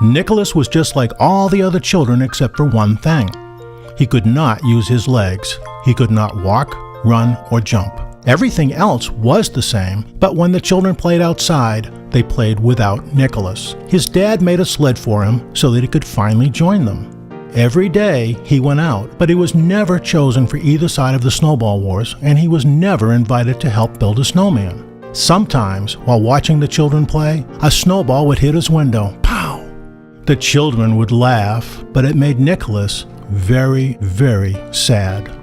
Nicholas was just like all the other children except for one thing. He could not use his legs. He could not walk, run, or jump. Everything else was the same, but when the children played outside, they played without Nicholas. His dad made a sled for him so that he could finally join them. Every day he went out, but he was never chosen for either side of the snowball wars, and he was never invited to help build a snowman. Sometimes, while watching the children play, a snowball would hit his window. Pow! The children would laugh, but it made Nicholas very, very sad.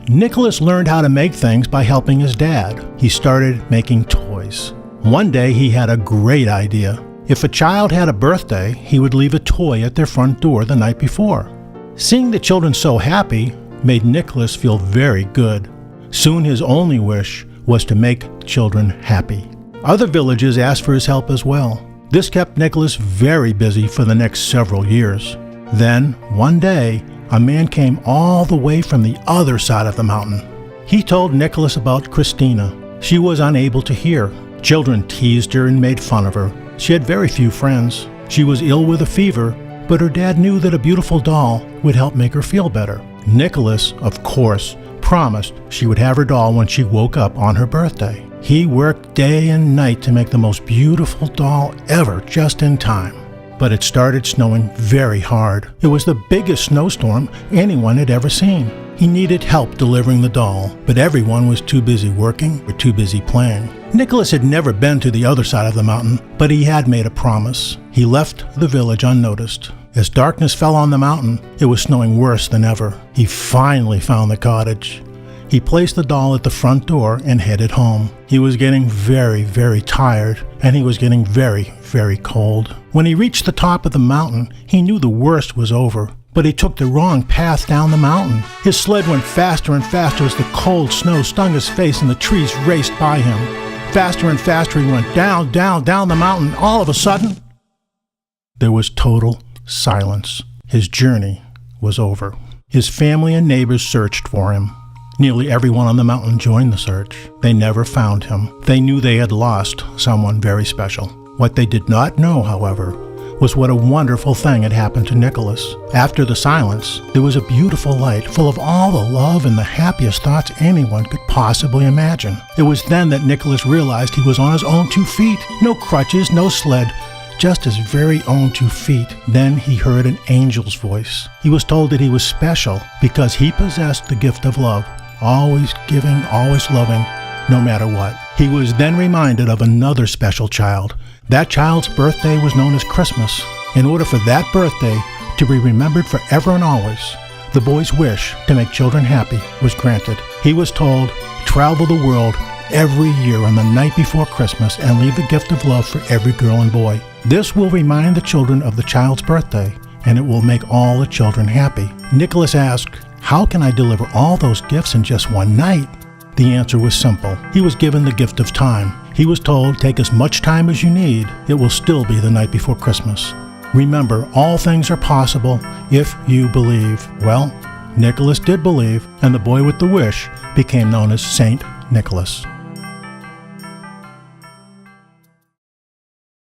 Nicholas learned how to make things by helping his dad. He started making toys. One day he had a great idea. If a child had a birthday, he would leave a toy at their front door the night before. Seeing the children so happy made Nicholas feel very good. Soon his only wish was to make children happy. Other villages asked for his help as well. This kept Nicholas very busy for the next several years. Then, one day, a man came all the way from the other side of the mountain. He told Nicholas about Christina. She was unable to hear. Children teased her and made fun of her. She had very few friends. She was ill with a fever, but her dad knew that a beautiful doll would help make her feel better. Nicholas, of course, promised she would have her doll when she woke up on her birthday. He worked day and night to make the most beautiful doll ever, just in time. But it started snowing very hard. It was the biggest snowstorm anyone had ever seen. He needed help delivering the doll, but everyone was too busy working or too busy playing. Nicholas had never been to the other side of the mountain, but he had made a promise. He left the village unnoticed. As darkness fell on the mountain, it was snowing worse than ever. He finally found the cottage. He placed the doll at the front door and headed home. He was getting very, very tired, and he was getting very, very cold. When he reached the top of the mountain, he knew the worst was over, but he took the wrong path down the mountain. His sled went faster and faster as the cold snow stung his face and the trees raced by him. Faster and faster he went down, down, down the mountain. All of a sudden, there was total silence. His journey was over. His family and neighbors searched for him. Nearly everyone on the mountain joined the search. They never found him. They knew they had lost someone very special. What they did not know, however, was what a wonderful thing had happened to Nicholas. After the silence, there was a beautiful light full of all the love and the happiest thoughts anyone could possibly imagine. It was then that Nicholas realized he was on his own 2 feet. No crutches, no sled, just his very own 2 feet. Then he heard an angel's voice. He was told that he was special because he possessed the gift of love, always giving, always loving, no matter what. He was then reminded of another special child. That child's birthday was known as Christmas. In order for that birthday to be remembered forever and always, the boy's wish to make children happy was granted. He was told, travel the world every year on the night before Christmas and leave a gift of love for every girl and boy. This will remind the children of the child's birthday, and it will make all the children happy. Nicholas asked, how can I deliver all those gifts in just one night? The answer was simple. He was given the gift of time. He was told, take as much time as you need. It will still be the night before Christmas. Remember, all things are possible if you believe. Well, Nicholas did believe, and the boy with the wish became known as Saint Nicholas.